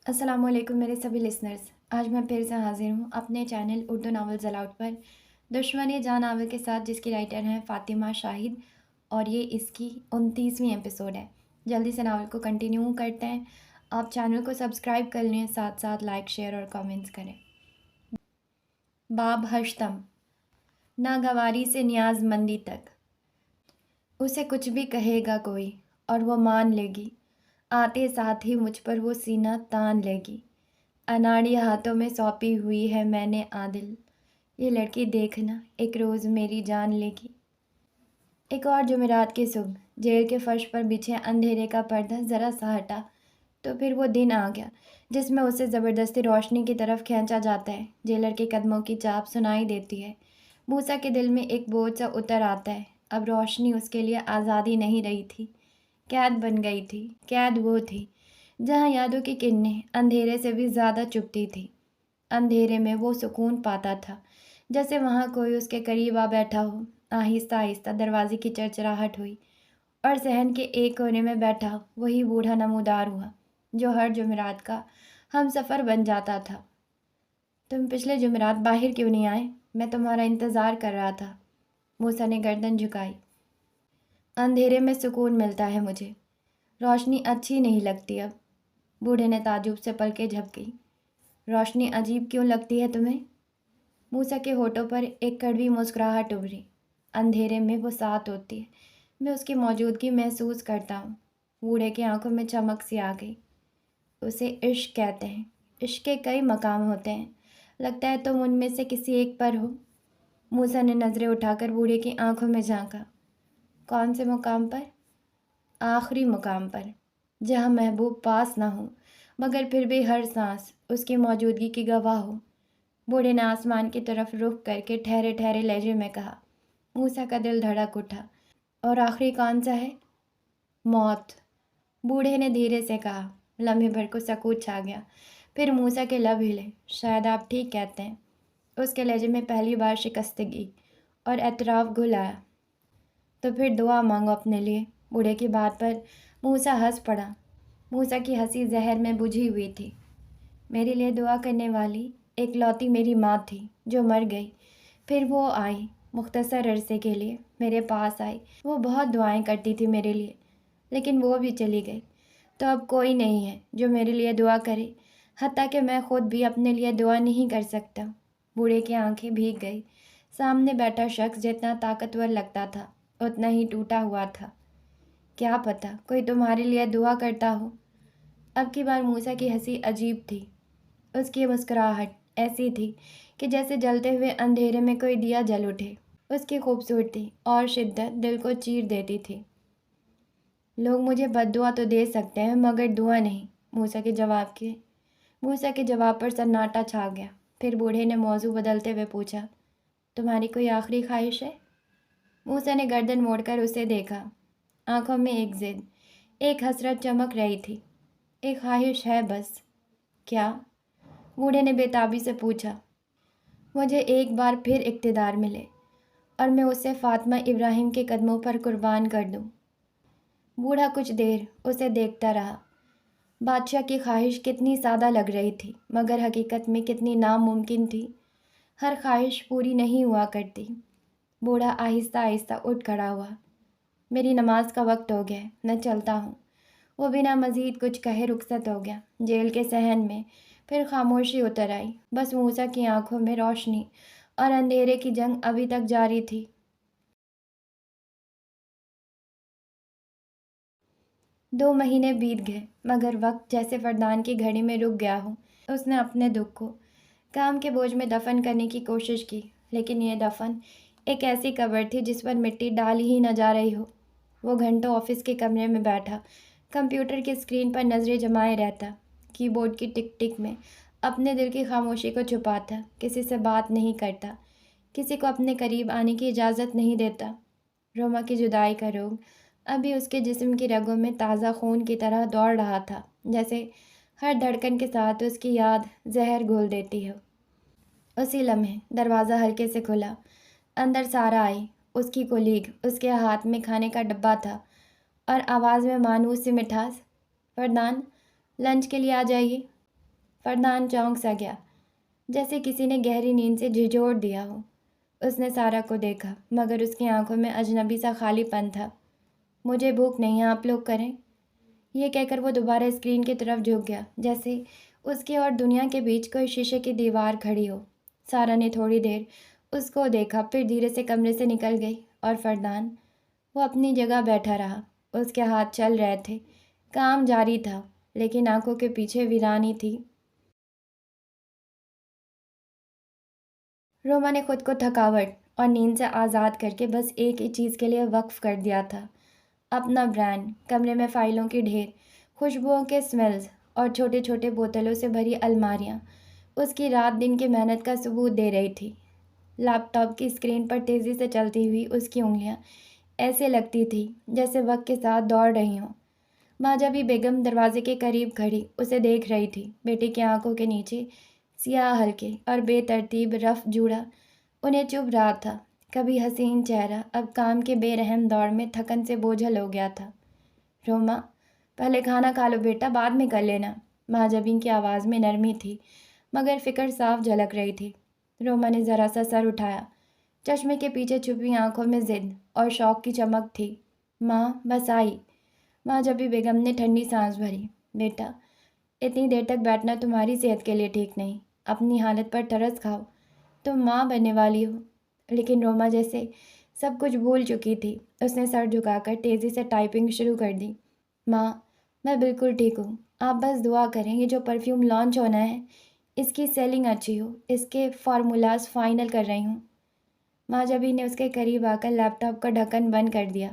السلام علیکم میرے سبھی لسنرز، آج میں پھر سے حاضر ہوں اپنے چینل اردو ناولز الاؤڈ پر دشمن جان ناول کے ساتھ، جس کی رائٹر ہیں فاطمہ شاہد، اور یہ اس کی 29ویں ایپیسوڈ ہے۔ جلدی سے ناول کو کنٹینیو کرتے ہیں۔ آپ چینل کو سبسکرائب کر لیں، ساتھ ساتھ لائک، شیئر اور کامنٹس کریں۔ باب ہشتم، ناگواری سے نیاز مندی تک۔ اسے کچھ بھی کہے گا کوئی اور وہ مان لے گی، آتے ساتھ ہی مجھ پر وہ سینہ تان لے گی۔ اناڑی ہاتھوں میں سونپی ہوئی ہے میں نے عادل، یہ لڑکی دیکھنا ایک روز میری جان لے گی۔ ایک اور جمعرات کی صبح جیل کے فرش پر بچھے اندھیرے کا پردہ ذرا سا ہٹا تو پھر وہ دن آ گیا جس میں اسے زبردستی روشنی کی طرف کھینچا جاتا ہے۔ جیلر کے قدموں کی چاپ سنائی دیتی ہے۔ موسیٰ کے دل میں ایک بوجھ سا اتر آتا ہے۔ اب روشنی اس کے لیے آزادی نہیں رہی تھی، قید بن گئی تھی۔ قید وہ تھی جہاں یادوں کی کرنیں اندھیرے سے بھی زیادہ چبھتی تھی۔ اندھیرے میں وہ سکون پاتا تھا جیسے وہاں کوئی اس کے قریب آ بیٹھا ہو۔ آہستہ آہستہ دروازے کی چرچراہٹ ہوئی اور صحن کے ایک کونے میں بیٹھا وہی بوڑھا نمودار ہوا جو ہر جمعرات کا ہم سفر بن جاتا تھا۔ تم پچھلے جمعرات باہر کیوں نہیں آئے؟ میں تمہارا انتظار کر رہا تھا۔ موسیٰ نے گردن جھکائی۔ اندھیرے میں سکون ملتا ہے مجھے، روشنی اچھی نہیں لگتی اب۔ بوڑھے نے تعجب سے پلکیں جھپکی۔ روشنی عجیب کیوں لگتی ہے تمہیں؟ موسیٰ کے ہونٹوں پر ایک کڑوی مسکراہٹ ابھری۔ اندھیرے میں وہ ساتھ ہوتی ہے، میں اس کی موجودگی محسوس کرتا ہوں۔ بوڑھے کی آنکھوں میں چمک سی آ گئی۔ اسے عشق کہتے ہیں۔ عشق کے کئی مقام ہوتے ہیں، لگتا ہے تم ان میں سے کسی ایک پر ہو۔ موسیٰ نے نظریں اٹھا کر بوڑھے کی آنکھوں میں جھانکا۔ کون سے مقام پر؟ آخری مقام پر، جہاں محبوب پاس نہ ہو مگر پھر بھی ہر سانس اس کی موجودگی کی گواہ ہو۔ بوڑھے نے آسمان کی طرف رخ کر کے ٹھہرے ٹھہرے لہجے میں کہا۔ موسیٰ کا دل دھڑک اٹھا۔ اور آخری کون سا ہے؟ موت، بوڑھے نے دھیرے سے کہا۔ لمحے بھر کو سکوت چھا گیا، پھر موسیٰ کے لب ہلے۔ شاید آپ ٹھیک کہتے ہیں۔ اس کے لہجے میں پہلی بار شکستگی اور اعتراف گھل آیا۔ تو پھر دعا مانگو اپنے لیے۔ بوڑھے کی بات پر موسیٰ ہنس پڑا۔ موسیٰ کی ہنسی زہر میں بجھی ہوئی تھی۔ میرے لیے دعا کرنے والی ایک لوتی میری ماں تھی جو مر گئی، پھر وہ آئی مختصر عرصے کے لیے میرے پاس آئی۔ وہ بہت دعائیں کرتی تھی میرے لیے، لیکن وہ بھی چلی گئی۔ تو اب کوئی نہیں ہے جو میرے لیے دعا کرے، حتیٰ کہ میں خود بھی اپنے لیے دعا نہیں کر سکتا۔ بوڑھے کی آنکھیں بھیگ گئی۔ سامنے بیٹھا شخص جتنا طاقتور لگتا تھا اتنا ہی ٹوٹا ہوا تھا۔ کیا پتہ کوئی تمہارے لیے دعا کرتا ہو۔ اب کی بار موسیٰ کی ہنسی عجیب تھی۔ اس کی مسکراہٹ ایسی تھی کہ جیسے جلتے ہوئے اندھیرے میں کوئی دیا جل اٹھے۔ اس کی خوبصورتی اور شدت دل کو چیر دیتی تھی۔ لوگ مجھے بد دعا تو دے سکتے ہیں مگر دعا نہیں، موسیٰ کے جواب پر سناٹا چھا گیا۔ پھر بوڑھے نے موضوع بدلتے ہوئے پوچھا، تمہاری کوئی آخری خواہش ہے؟ موسیٰ نے گردن موڑ کر اسے دیکھا۔ آنکھوں میں ایک ضد، ایک حسرت چمک رہی تھی۔ ایک خواہش ہے بس۔ کیا؟ بوڑھے نے بے تابی سے پوچھا۔ مجھے ایک بار پھر اقتدار ملے اور میں اسے فاطمہ ابراہیم کے قدموں پر قربان کر دوں۔ بوڑھا کچھ دیر اسے دیکھتا رہا۔ بادشاہ کی خواہش کتنی سادہ لگ رہی تھی مگر حقیقت میں کتنی ناممکن تھی۔ ہر خواہش پوری نہیں ہوا کرتی۔ بوڑھا آہستہ آہستہ اٹھ کھڑا ہوا۔ میری نماز کا وقت ہو گیا ہے، میں چلتا ہوں۔ وہ بنا مزید کچھ کہے رخصت ہو گیا۔ جیل کے صحن میں پھر خاموشی اتر آئی۔ بس موسیٰ کی آنکھوں میں روشنی اور اندھیرے کی جنگ ابھی تک جاری تھی۔ 2 مہینے بیت گئے مگر وقت جیسے فردان کی گھڑی میں رک گیا ہو۔ اس نے اپنے دکھ کو کام کے بوجھ میں دفن کرنے کی کوشش کی، لیکن یہ دفن ایک ایسی قبر تھی جس پر مٹی ڈالی ہی نہ جا رہی ہو۔ وہ گھنٹوں آفس کے کمرے میں بیٹھا کمپیوٹر کی اسکرین پر نظریں جمائے رہتا، کی بورڈ کی ٹک ٹک میں اپنے دل کی خاموشی کو چھپاتا، کسی سے بات نہیں کرتا، کسی کو اپنے قریب آنے کی اجازت نہیں دیتا۔ روما کی جدائی کا روگ ابھی اس کے جسم کی رگوں میں تازہ خون کی طرح دوڑ رہا تھا، جیسے ہر دھڑکن کے ساتھ اس کی یاد زہر گھول دیتی ہو۔ اسی لمحے دروازہ ہلکے سے کھلا۔ اندر سارا آئی، اس کی کولیگ۔ اس کے ہاتھ میں کھانے کا ڈبہ تھا اور آواز میں مانوس سی مٹھاس۔ فردان، لنچ کے لیے آ جائیے۔ فردان چونک سا گیا، جیسے کسی نے گہری نیند سے جھنجھوڑ دیا ہو۔ اس نے سارا کو دیکھا، مگر اس کی آنکھوں میں اجنبی سا خالی پن تھا۔ مجھے بھوک نہیں ہے، آپ لوگ کریں۔ یہ کہہ کر وہ دوبارہ اسکرین کی طرف جھک گیا، جیسے اس کے اور دنیا کے بیچ کوئی شیشے کی دیوار کھڑی ہو۔ سارا نے تھوڑی دیر اس کو دیکھا، پھر دھیرے سے کمرے سے نکل گئی، اور فردان وہ اپنی جگہ بیٹھا رہا۔ اس کے ہاتھ چل رہے تھے، کام جاری تھا، لیکن آنکھوں کے پیچھے ویرانی تھی۔ روما نے خود کو تھکاوٹ اور نیند سے آزاد کر کے بس ایک ہی چیز کے لیے وقف کر دیا تھا، اپنا برانڈ۔ کمرے میں فائلوں کی ڈھیر، خوشبوؤں کے سمیلز اور چھوٹے چھوٹے بوتلوں سے بھری الماریاں اس کی رات دن کی محنت کا ثبوت دے رہی تھی۔ لیپ ٹاپ کی اسکرین پر تیزی سے چلتی ہوئی اس کی انگلیاں ایسے لگتی تھی جیسے وقت کے ساتھ دوڑ رہی ہوں۔ ماجبی بیگم دروازے کے قریب کھڑی اسے دیکھ رہی تھی۔ بیٹی کی آنکھوں کے نیچے سیاہ حلقے اور بے ترتیب رف جوڑا انہیں چبھ رہا تھا۔ کبھی حسین چہرہ اب کام کے بے رحم دور میں تھکن سے بوجھل ہو گیا تھا۔ روما، پہلے کھانا کھا لو بیٹا، بعد میں کر لینا۔ ماجبین کی آواز میں نرمی تھی، مگر فکر صاف جھلک رہی تھی۔ روما نے ذرا سا سر اٹھایا۔ چشمے کے پیچھے چھپی آنکھوں میں ضد اور شوق کی چمک تھی۔ ماں بس آئی۔ ماجبی بیگم نے ٹھنڈی سانس بھری۔ بیٹا، اتنی دیر تک بیٹھنا تمہاری صحت کے لیے ٹھیک نہیں، اپنی حالت پر ترس کھاؤ، تم ماں بننے والی ہو۔ لیکن روما جیسے سب کچھ بھول چکی تھی۔ اس نے سر جھکا کر تیزی سے ٹائپنگ شروع کر دی۔ ماں، میں بالکل ٹھیک ہوں، آپ بس دعا کریں یہ جو پرفیوم لانچ ہونا ہے اس کی سیلنگ اچھی ہو، اس کے فارمولاز فائنل کر رہی ہوں۔ ماجبی نے اس کے قریب آ کر لیپ ٹاپ کا ڈھکن بند کر دیا۔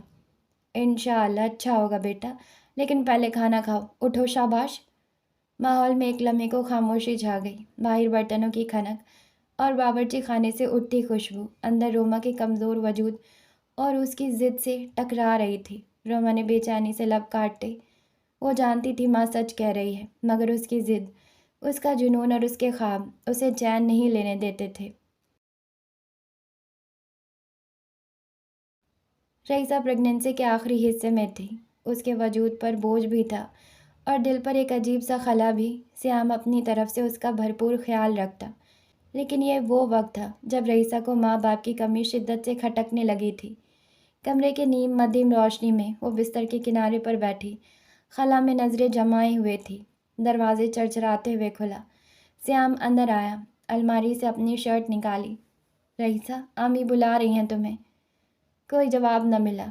انشاءاللہ اچھا ہوگا بیٹا، لیکن پہلے کھانا کھاؤ، اٹھو شاباش۔ ماحول میں ایک لمحے کو خاموشی چھا گئی۔ باہر برتنوں کی کھنک اور باورچی خانے سے اٹھتی خوشبو اندر روما کے کمزور وجود اور اس کی ضد سے ٹکرا رہی تھی۔ روما نے بے چینی سے لب کاٹے۔ وہ جانتی تھی ماں سچ کہہ رہی ہے، مگر اس کی ضد، اس کا جنون اور اس کے خواب اسے چین نہیں لینے دیتے تھے۔ رئیسہ پریگننسی کے آخری حصے میں تھی۔ اس کے وجود پر بوجھ بھی تھا اور دل پر ایک عجیب سا خلا بھی۔ سیام اپنی طرف سے اس کا بھرپور خیال رکھتا، لیکن یہ وہ وقت تھا جب رئیسہ کو ماں باپ کی کمی شدت سے کھٹکنے لگی تھی۔ کمرے کی نیم مدھم روشنی میں وہ بستر کے کنارے پر بیٹھی خلا میں نظریں جمائے ہوئے تھی۔ دروازے چرچراتے ہوئے کھلا۔ سیام اندر آیا، الماری سے اپنی شرٹ نکالی۔ رئیسہ، امی بلا رہی ہیں تمہیں۔ کوئی جواب نہ ملا۔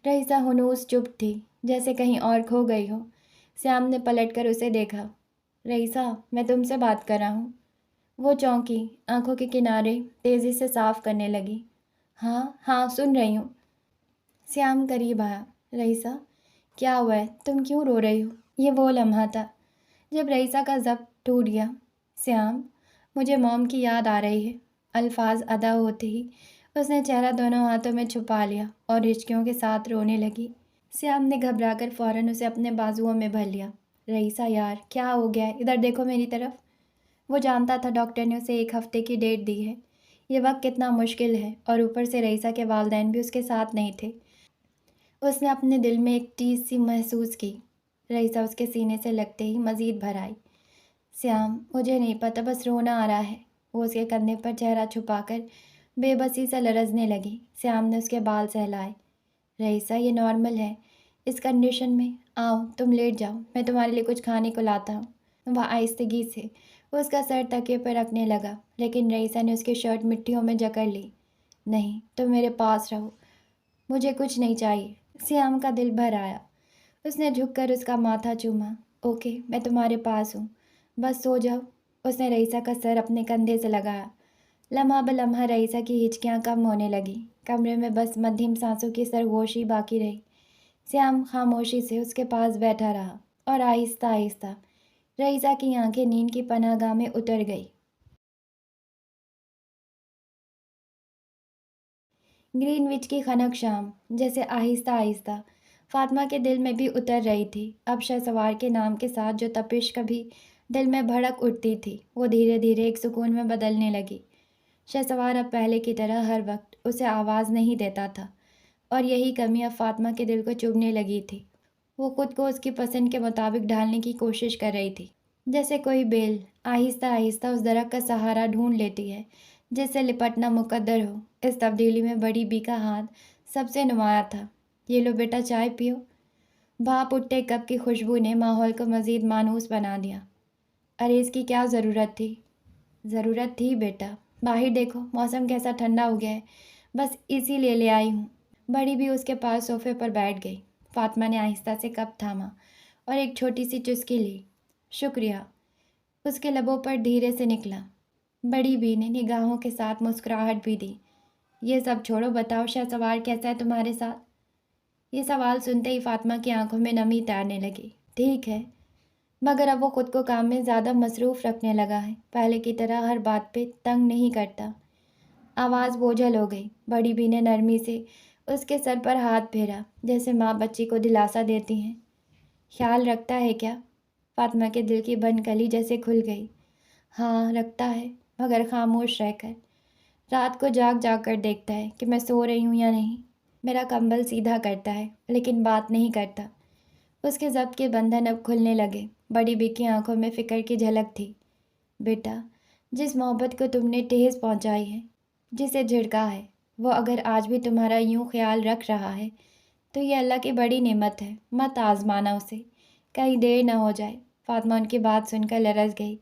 رئیسہ ہنوز چپ تھی، جیسے کہیں اور کھو گئی ہو۔ سیام نے پلٹ کر اسے دیکھا۔ رئیسہ، میں تم سے بات کر رہا ہوں۔ وہ چونکی، آنکھوں کے کنارے تیزی سے صاف کرنے لگی۔ ہاں ہاں، سن رہی ہوں۔ سیام قریب آیا۔ رئیسہ، کیا ہوا ہے؟ تم کیوں رو رہی ہو؟ یہ وہ لمحہ تھا جب رئیسہ کا ضبط ٹوٹ گیا۔ سیام، مجھے موم کی یاد آ رہی ہے۔ الفاظ ادا ہوتے ہی اس نے چہرہ دونوں ہاتھوں میں چھپا لیا اور ہچکیوں کے ساتھ رونے لگی۔ سیام نے گھبرا کر فوراً اسے اپنے بازوؤں میں بھر لیا۔ رئیسہ یار، کیا ہو گیا ہے؟ ادھر دیکھو میری طرف۔ وہ جانتا تھا ڈاکٹر نے اسے 1 ہفتے کی ڈیٹ دی ہے۔ یہ وقت کتنا مشکل ہے، اور اوپر سے رئیسہ کے والدین بھی اس کے ساتھ نہیں تھے۔ اس نے اپنے دل میں ایک ٹیس سی محسوس کی۔ رئیسہ اس کے سینے سے لگتے ہی مزید بھر آئی۔ سیام، مجھے نہیں پتہ، بس رونا آ رہا ہے۔ وہ اس کے کندھے پر چہرہ چھپا کر بے بسی سے لرزنے لگی۔ سیام نے اس کے بال سہلائے۔ رئیسہ، یہ نارمل ہے اس کنڈیشن میں۔ آؤ تم لیٹ جاؤ، میں تمہارے لیے کچھ کھانے کو لاتا ہوں۔ وہ آہستگی سے اس کا سر تکیے پر رکھنے لگا، لیکن رئیسہ نے اس کی شرٹ مٹھیوں میں جکڑ لی۔ نہیں، تم میرے پاس رہو، مجھے کچھ نہیں چاہیے۔ سیام کا دل بھر آیا۔ اس نے جھک کر اس کا ماتھا چوما۔ اوکے، میں تمہارے پاس ہوں، بس سو جاؤ۔ اس نے رئیسہ کا سر اپنے کندھے سے لگایا۔ لمحہ بلمحہ رئیسہ کی ہچکیاں کم ہونے لگیں۔ کمرے میں بس مدھم سانسوں کی سرگوشی باقی رہی۔ سیام خاموشی سے اس کے پاس بیٹھا رہا، اور آہستہ آہستہ رئیسہ کی آنکھیں نیند کی پناہ گاہ میں اتر گئی۔ گرین وچ کی خنک شام جیسے آہستہ آہستہ فاطمہ کے دل میں بھی اتر رہی تھی۔ اب شہسوار کے نام کے ساتھ جو تپش کبھی دل میں بھڑک اٹھتی تھی، وہ دھیرے دھیرے ایک سکون میں بدلنے لگی۔ شہسوار اب پہلے کی طرح ہر وقت اسے آواز نہیں دیتا تھا، اور یہی کمی اب فاطمہ کے دل کو چبھنے لگی تھی۔ وہ خود کو اس کی پسند کے مطابق ڈھالنے کی کوشش کر رہی تھی۔ جیسے کوئی بیل آہستہ آہستہ اس درخت کا سہارا ڈھونڈ لیتی ہے جس سے لپٹنا مقدر ہو۔ اس تبدیلی میں بڑی بی کا ہاتھ سب سے نمایاں تھا۔ یہ لو بیٹا، چائے پیو۔ بھاپ اٹھتے کپ کی خوشبو نے ماحول کو مزید مانوس بنا دیا۔ ارے اس کی کیا ضرورت تھی؟ ضرورت تھی بیٹا، باہر دیکھو موسم کیسا ٹھنڈا ہو گیا ہے، بس اسی لیے لے آئی ہوں۔ بڑی بھی اس کے پاس صوفے پر بیٹھ گئی۔ فاطمہ نے آہستہ سے کپ تھاما اور ایک چھوٹی سی چسکی لی۔ شکریہ، اس کے لبوں پر دھیرے سے نکلا۔ بڑی بی نے نگاہوں کے ساتھ مسکراہٹ بھی دی۔ یہ سب چھوڑو، بتاؤ شہسوار کیسا ہے تمہارے ساتھ؟ یہ سوال سنتے ہی فاطمہ کی آنکھوں میں نمی تیرنے لگی۔ ٹھیک ہے، مگر اب وہ خود کو کام میں زیادہ مصروف رکھنے لگا ہے، پہلے کی طرح ہر بات پہ تنگ نہیں کرتا۔ آواز بوجھل ہو گئی۔ بڑی بی نے نرمی سے اس کے سر پر ہاتھ پھیرا، جیسے ماں بچی کو دلاسا دیتی ہیں۔ خیال رکھتا ہے کیا؟ فاطمہ کے دل کی بند کلی جیسے کھل گئی۔ ہاں رکھتا ہے، مگر خاموش رہ کر۔ رات کو جاگ جاگ کر دیکھتا ہے کہ میں سو رہی ہوں یا نہیں۔ میرا کمبل سیدھا کرتا ہے لیکن بات نہیں کرتا۔ اس کے ضبط کے بندھن اب کھلنے لگے۔ بڑی بی کی آنکھوں میں فکر کی جھلک تھی۔ بیٹا، جس محبت کو تم نے ٹھیس پہنچائی ہے، جسے جھڑکا ہے، وہ اگر آج بھی تمہارا یوں خیال رکھ رہا ہے تو یہ اللہ کی بڑی نعمت ہے۔ مت آزمانا اسے، کہیں دیر نہ ہو جائے۔ فاطمہ ان کی بات سن کر لرز گئی۔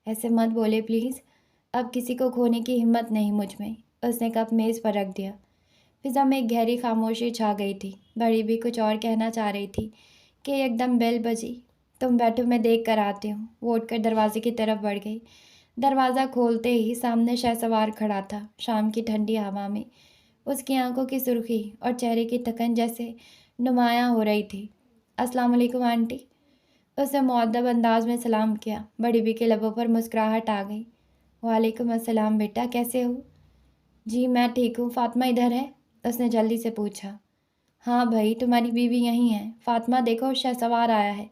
ایسے مت بولے پلیز، اب کسی کو کھونے کی ہمت نہیں مجھ میں۔ اس نے کپ میز پر رکھ دیا۔ فضا میں ایک گہری خاموشی چھا گئی تھی۔ بڑی بھی کچھ اور کہنا چاہ رہی تھی کہ ایک دم بیل بجی۔ تم بیٹھو، میں دیکھ کر آتی ہوں۔ وہ اٹھ کر دروازے کی طرف بڑھ گئی۔ دروازہ کھولتے ہی سامنے شہسوار کھڑا تھا۔ شام کی ٹھنڈی ہوا میں اس کی آنکھوں کی سرخی اور چہرے کی تھکن جیسے نمایاں ہو رہی تھی۔ السلام علیکم آنٹی، اس نے مؤدب انداز میں سلام کیا۔ بڑی بی کے لبوں پر مسکراہٹ آ گئی۔ وعلیکم السلام بیٹا، کیسے ہو؟ جی میں ٹھیک ہوں۔ فاطمہ ادھر ہے؟ اس نے جلدی سے پوچھا۔ ہاں بھائی، تمہاری بیوی یہیں ہے۔ فاطمہ دیکھو، شہسوار آیا ہے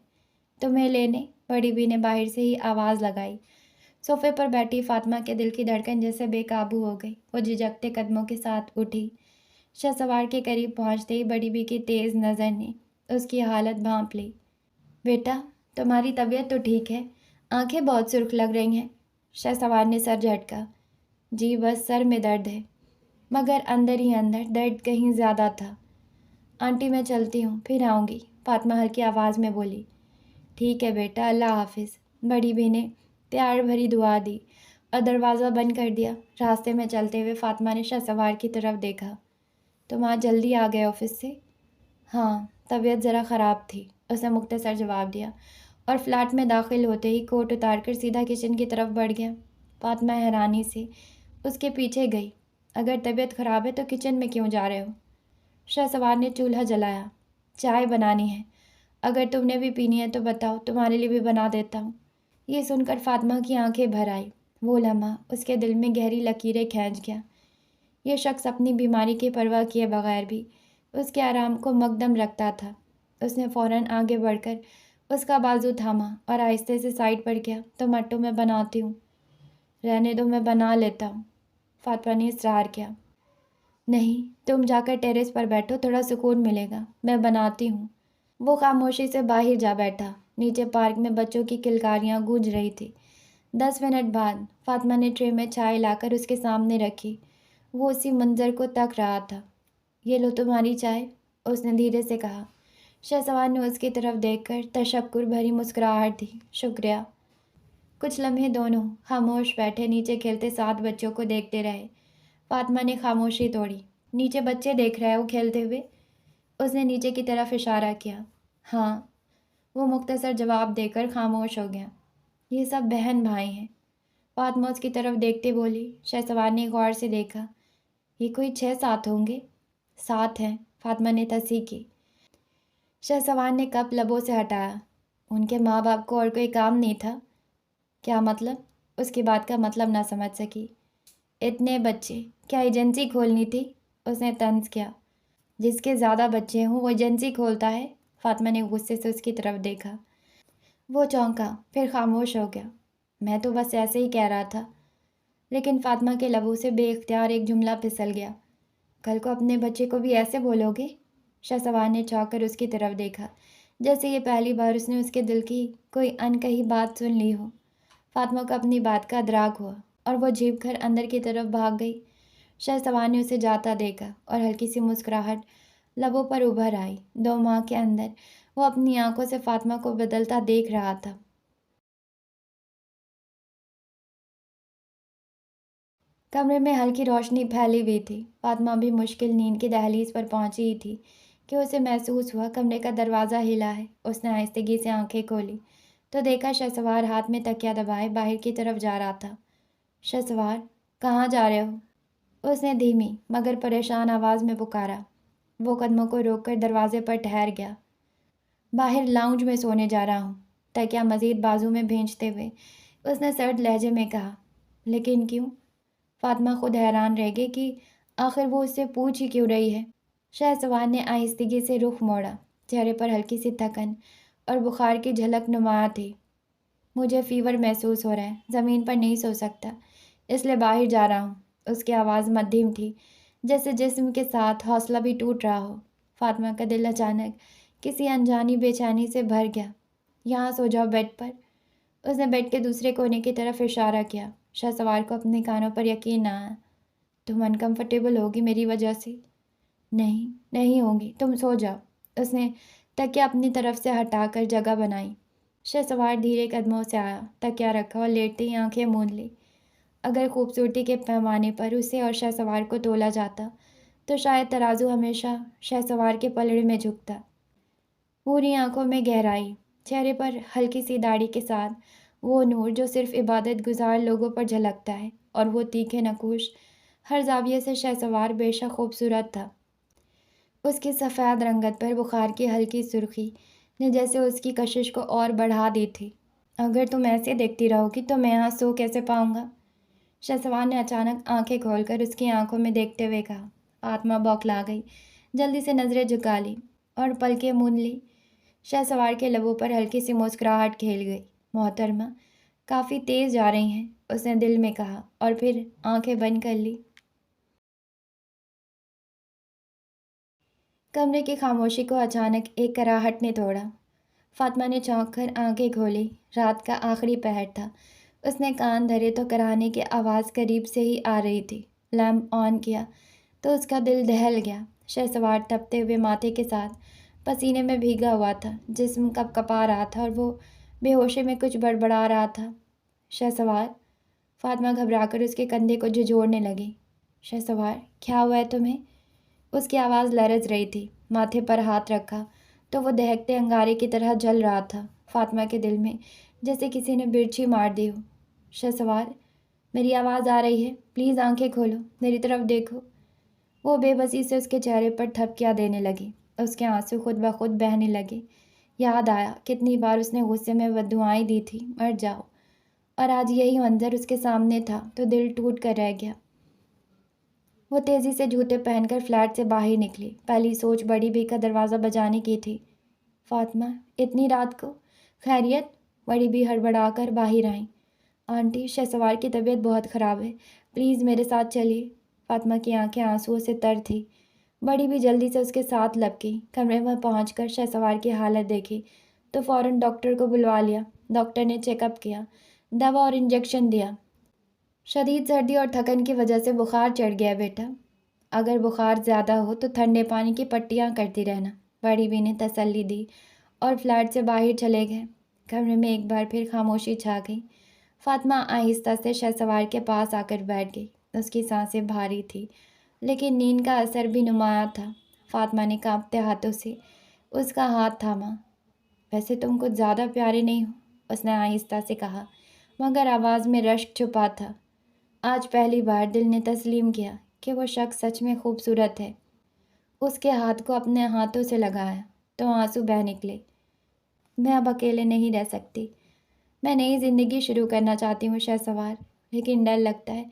تمہیں لینے۔ بڑی بی نے باہر سے ہی آواز لگائی۔ صوفے پر بیٹھی فاطمہ کے دل کی دھڑکن جیسے بے قابو ہو گئی۔ وہ جھجکتے قدموں کے ساتھ اٹھی۔ شہسوار کے قریب پہنچتے ہی بڑی بی کی تیز نظر نے اس کی حالت بھانپ لی۔ بیٹا، تمہاری طبیعت تو ٹھیک ہے، آنکھیں بہت سرخ لگ رہی ہیں۔ شہسوار نے سر جھٹکا۔ جی بس سر میں درد ہے، مگر اندر ہی اندر درد کہیں زیادہ تھا۔ آنٹی میں چلتی ہوں، پھر آؤں گی، فاطمہ ہلکی آواز میں بولی۔ ٹھیک ہے بیٹا، اللہ حافظ۔ بڑی بی نے پیار بھری دعا دی اور دروازہ بند کر دیا۔ راستے میں چلتے ہوئے فاطمہ نے شہسوار کی طرف دیکھا۔ تم آج جلدی آ گئے آفس سے؟ ہاں، طبیعت ذرا خراب تھی، اس نے مختصر جواب دیا اور فلیٹ میں داخل ہوتے ہی کوٹ اتار کر سیدھا کچن کی طرف بڑھ گیا۔ فاطمہ حیرانی سے اس کے پیچھے گئی۔ اگر طبیعت خراب ہے تو کچن میں کیوں جا رہے ہو؟ شہسوار نے چولہا جلایا۔ چائے بنانی ہے، اگر تم نے بھی پینی ہے تو بتاؤ، تمہارے لیے بھی بنا دیتا ہوں۔ یہ سن کر فاطمہ کی آنکھیں بھر آئی۔ وہ لمحہ اس کے دل میں گہری لکیریں کھینچ گیا۔ یہ شخص اپنی بیماری کی پرواہ کیے بغیر بھی اس کے آرام کو مقدم رکھتا تھا۔ اس نے فوراً آگے بڑھ کر اس کا بازو تھاما اور آہستہ سے سائڈ پر کیا۔ تم ہٹو، میں بناتی ہوں۔ رہنے دو، میں بنا لیتا ہوں، فاطمہ نے اصرار کیا۔ نہیں، تم جا کر ٹیریس پر بیٹھو، تھوڑا سکون ملے گا، میں بناتی ہوں۔ وہ خاموشی سے باہر جا بیٹھا۔ نیچے پارک میں بچوں کی کلکاریاں گونج رہی تھی۔ 10 منٹ بعد فاطمہ نے ٹرے میں چائے لا کر اس کے سامنے رکھی۔ وہ اسی منظر کو تک رہا تھا۔ یہ لو تمہاری چائے، اس نے دھیرے سے کہا۔ شہسوار نے اس کی طرف دیکھ کر تشکر بھری مسکراہٹ دی۔ شکریہ۔ کچھ لمحے دونوں خاموش بیٹھے نیچے کھیلتے 7 بچوں کو دیکھتے رہے۔ فاطمہ نے خاموشی توڑی۔ نیچے بچے دیکھ رہے ہو کھیلتے ہوئے؟ اس نے نیچے کی طرف اشارہ کیا۔ ہاں، وہ مختصر جواب دے کر خاموش ہو گیا۔ یہ سب بہن بھائی ہیں، فاطمہ اس کی طرف دیکھتے بولی۔ شہسوار نے غور سے دیکھا۔ یہ کوئی 6-7 ہوں گے۔ 7 ہیں، فاطمہ نے تصحیح کی۔ شہسوار نے کپ لبوں سے ہٹایا۔ ان کے ماں باپ کو اور کوئی کام نہیں تھا؟ کیا مطلب؟ اس کی بات کا مطلب نہ سمجھ سکی۔ اتنے بچے، کیا ایجنسی کھولنی تھی؟ اس نے طنز کیا۔ جس کے زیادہ بچے ہوں وہ ایجنسی کھولتا ہے، فاطمہ نے غصے سے اس کی طرف دیکھا۔ وہ چونکا، پھر خاموش ہو گیا۔ میں تو بس ایسے ہی کہہ رہا تھا۔ لیکن فاطمہ کے لبوں سے بے اختیار ایک جملہ پھسل گیا۔ کل کو اپنے بچے کو بھی ایسے بولو گے؟ شہسوار نے چونک کر اس کی طرف دیکھا۔ جیسے یہ پہلی بار اس نے اس کے دل کی کوئی انکہی بات سن لی ہو۔ فاطمہ کو اپنی بات کا ادراک ہوا اور وہ جھپ کر اندر کی طرف بھاگ گئی۔ شہسوار نے اسے جاتا دیکھا اور ہلکی سی مسکراہٹ لبوں پر ابھر آئی۔ 2 ماہ کے اندر وہ اپنی آنکھوں سے فاطمہ کو بدلتا دیکھ رہا تھا۔ کمرے میں ہلکی روشنی پھیلی ہوئی تھی۔ فاطمہ بھی مشکل نیند کی دہلیز پر پہنچی ہی تھی کہ اسے محسوس ہوا کمرے کا دروازہ ہلا ہے۔ اس نے آہستگی سے آنکھیں کھولی تو دیکھا شہسوار ہاتھ میں تکیہ دبائے باہر کی طرف جا رہا تھا۔ شہسوار، کہاں جا رہے ہو؟ اس نے دھیمی مگر پریشان آواز میں پکارا۔ وہ قدموں کو روک کر دروازے پر ٹھہر گیا۔ باہر لاؤنج میں سونے جا رہا ہوں، تکیہ مزید بازو میں بھینچتے ہوئے اس نے سرد لہجے میں کہا۔ لیکن کیوں؟ فاطمہ خود حیران رہ گئی کہ آخر وہ اس سے پوچھ ہی کیوں رہی ہے۔ شہسوار نے آہستگی سے رخ موڑا۔ چہرے پر ہلکی سی تھکن اور بخار کی جھلک نمایاں تھی۔ مجھے فیور محسوس ہو رہا ہے، زمین پر نہیں سو سکتا، اس لیے باہر جا رہا ہوں۔ اس کی آواز مدھم تھی، جیسے جسم کے ساتھ حوصلہ بھی ٹوٹ رہا ہو۔ فاطمہ کا دل اچانک کسی انجانی بے چینی سے بھر گیا۔ یہاں سو جاؤ بیڈ پر۔ اس نے بیڈ کے دوسرے کونے کی طرف اشارہ کیا۔ شہسوار کو اپنے کانوں پر یقین نہ آیا۔ تم انکمفرٹیبل ہوگی میری وجہ سے؟ نہیں ہوگی، تم سو جاؤ۔ اس نے تکیہ اپنی طرف سے ہٹا کر جگہ بنائی۔ شہسوار دھیرے قدموں سے آیا، تکیہ رکھا اور لیٹتے ہی آنکھیں موند لی۔ اگر خوبصورتی کے پیمانے پر اسے اور شہسوار کو تولا جاتا تو شاید ترازو ہمیشہ شہسوار کے پلڑے میں جھکتا۔ پوری آنکھوں میں گہرائی، چہرے پر ہلکی سی داڑھی کے ساتھ وہ نور جو صرف عبادت گزار لوگوں پر جھلکتا ہے، اور وہ تیکھے نقوش ہر زاویے سے شہسوار بے شک خوبصورت تھا۔ اس کی سفید رنگت پر بخار کی ہلکی سرخی نے جیسے اس کی کشش کو اور بڑھا دی تھی۔ اگر تم ایسے دیکھتی رہو گی تو میں یہاں سو کیسے پاؤں گا؟ شہسوار نے اچانک آنکھیں کھول کر اس کی آنکھوں میں دیکھتے ہوئے کہا۔ فاطمہ بوکھلا گئی، جلدی سے نظریں جھکا لی اور پلکیں موند لی۔ شہسوار کے لبوں پر ہلکی سی مسکراہٹ کھیل گئی۔ محترمہ، کافی تیز جا رہی ہیں، اس نے دل میں کہا اور پھر آنکھیں بند کر لی۔ کمرے کی خاموشی کو اچانک ایک کراہٹ نے توڑا۔ فاطمہ نے چونک کر آنکھیں کھولی۔ رات کا آخری پہر تھا۔ اس نے کان دھرے تو کراہنے کی آواز قریب سے ہی آ رہی تھی۔ لیمپ آن کیا تو اس کا دل دہل گیا۔ شہسوار تپتے ہوئے ماتھے کے ساتھ پسینے میں بھیگا ہوا تھا، جسم کپ کپا رہا تھا اور وہ بے ہوشی میں کچھ بڑبڑا رہا تھا۔ شہسوار، فاطمہ گھبرا کر اس کے کندھے کو جھنجھوڑنے لگی۔ شہسوار، کیا ہوا ہے تمہیں؟ اس کی آواز لرز رہی تھی۔ ماتھے پر ہاتھ رکھا تو وہ دہکتے انگارے کی طرح جل رہا تھا۔ فاطمہ کے دل میں جیسے کسی نے برچھی مار دی ہو۔ شہسوار، میری آواز آ رہی ہے، پلیز آنکھیں کھولو، میری طرف دیکھو۔ وہ بے بسی سے اس کے چہرے پر ٹھپکیاں دینے لگی۔ اس کے آنسو خود بخود بہنے لگے۔ یاد آیا کتنی بار اس نے غصے میں بددعائیں دی تھی، مر جاؤ، اور آج یہی منظر اس کے سامنے تھا تو دل ٹوٹ کر رہ گیا۔ وہ تیزی سے جوتے پہن کر فلیٹ سے باہر نکلی۔ پہلی سوچ بڑی بی کا دروازہ بجانے کی تھی۔ فاطمہ، اتنی رات کو؟ خیریت؟ بڑی بی ہڑبڑا کر باہر آئیں۔ آنٹی، شہسوار کی طبیعت بہت خراب ہے، پلیز میرے ساتھ چلیے۔ فاطمہ کی آنکھیں آنسوؤں سے تر تھیں۔ بڑی بی جلدی سے اس کے ساتھ لپکی۔ کمرے میں پہنچ کر شہسوار کی حالت دیکھی تو فوراً ڈاکٹر کو بلوا لیا۔ ڈاکٹر نے چیک اپ کیا، دوا اور انجیکشن دیا۔ شدید سردی اور تھکن کی وجہ سے بخار چڑھ گیا بیٹا، اگر بخار زیادہ ہو تو ٹھنڈے پانی کی پٹیاں کرتی رہنا، بڑی بی نے تسلی دی اور فلیٹ سے باہر چلے گئے۔ کمرے میں ایک بار پھر خاموشی چھا گئی۔ فاطمہ آہستہ سے شہسوار کے پاس آ کر بیٹھ گئی۔ اس کی سانسیں بھاری تھیں لیکن نیند کا اثر بھی نمایاں تھا۔ فاطمہ نے کانپتے ہاتھوں سے اس کا ہاتھ تھاما۔ ویسے تم کچھ زیادہ پیارے نہیں ہو، اس نے آہستہ سے کہا، مگر آواز میں رشک چھپا تھا۔ آج پہلی بار دل نے تسلیم کیا کہ وہ شخص سچ میں خوبصورت ہے۔ اس کے ہاتھ کو اپنے ہاتھوں سے لگایا تو آنسو بہہ نکلے۔ میں اب اکیلے نہیں رہ سکتی، میں نئی زندگی شروع کرنا چاہتی ہوں شہسوار، لیکن ڈر لگتا ہے،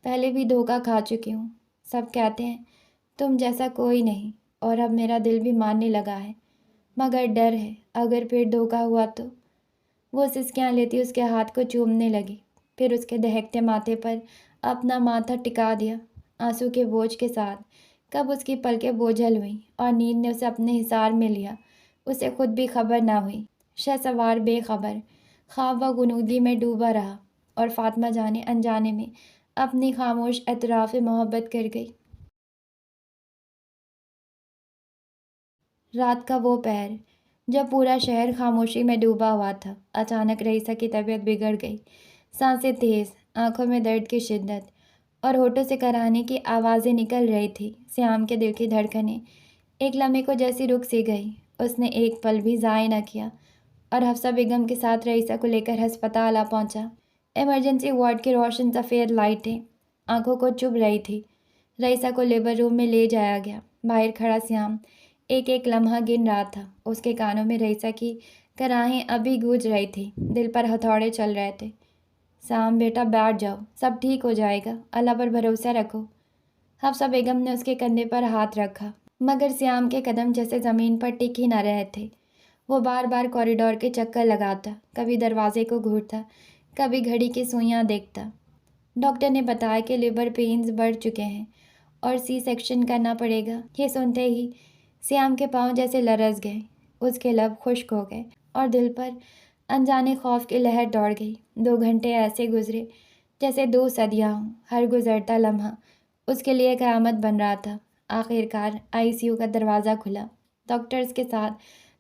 پہلے بھی دھوکہ کھا چکی ہوں۔ سب کہتے ہیں تم جیسا کوئی نہیں، اور اب میرا دل بھی ماننے لگا ہے، مگر ڈر ہے اگر پھر دھوکہ ہوا تو۔ وہ سسکیاں لیتی اس کے ہاتھ کو چومنے لگی، پھر اس کے دہکتے ماتھے پر اپنا ماتھا ٹکا دیا آنسو کے بوجھ کے ساتھ۔ کب اس کی پلکیں بوجھل ہوئیں اور نیند نے اسے اپنے حصار میں لیا۔ اسے خود بھی خبر نہ ہوئی۔ شہسوار بے خبر خواب و غنودگی میں ڈوبا رہا اور فاطمہ جانے انجانے میں اپنی خاموش اعتراف محبت کر گئی۔ رات کا وہ پہر جب پورا شہر خاموشی میں ڈوبا ہوا تھا، اچانک رئیسہ کی طبیعت بگڑ گئی۔ سانسیں تیز، آنکھوں میں درد کی شدت اور ہونٹوں سے کراہنے کی آوازیں نکل رہی تھی۔ سیام کے دل کی دھڑکنیں ایک لمحے کو جیسی رک سی گئی۔ اس نے ایک پل بھی ضائع نہ کیا اور حفصہ بیگم کے ساتھ رئیسہ کو لے کر ہسپتال آ پہنچا۔ ایمرجنسی وارڈ کی روشن سفید لائٹیں آنکھوں کو چبھ رہی تھی۔ رئیسہ کو لیبر روم میں لے جایا گیا۔ باہر کھڑا سیام ایک ایک لمحہ گن رہا تھا۔ اس کے کانوں میں رئیسہ کی کراہیں ابھی گونج رہی تھی، دل پر ہتھوڑے چل رہے تھے۔ سیام بیٹا بیٹھ جاؤ، سب ٹھیک ہو جائے گا، اللہ پر بھروسہ رکھو۔ حفصہ بیگم نے اس کے کندھے پر ہاتھ رکھا، مگر سیام کے قدم جیسے زمین پر ٹک ہی نہ رہے تھے۔ وہ بار بار کوریڈور کے چکر لگاتا، کبھی دروازے کو گھورتا، کبھی گھڑی کی سوئیاں دیکھتا۔ ڈاکٹر نے بتایا کہ لیبر پینز بڑھ چکے ہیں اور سی سیکشن کرنا پڑے گا۔ یہ سنتے ہی سیام کے پاؤں جیسے لرز گئے، اس کے لب خشک ہو گئے اور دل پر انجانے خوف کی لہر دوڑ گئی۔ 2 گھنٹے ایسے گزرے جیسے 2 صدیاں ہوں۔ ہر گزرتا لمحہ اس کے لیے قیامت بن رہا تھا۔ آخر کار ICU کا دروازہ کھلا۔ ڈاکٹرز کے ساتھ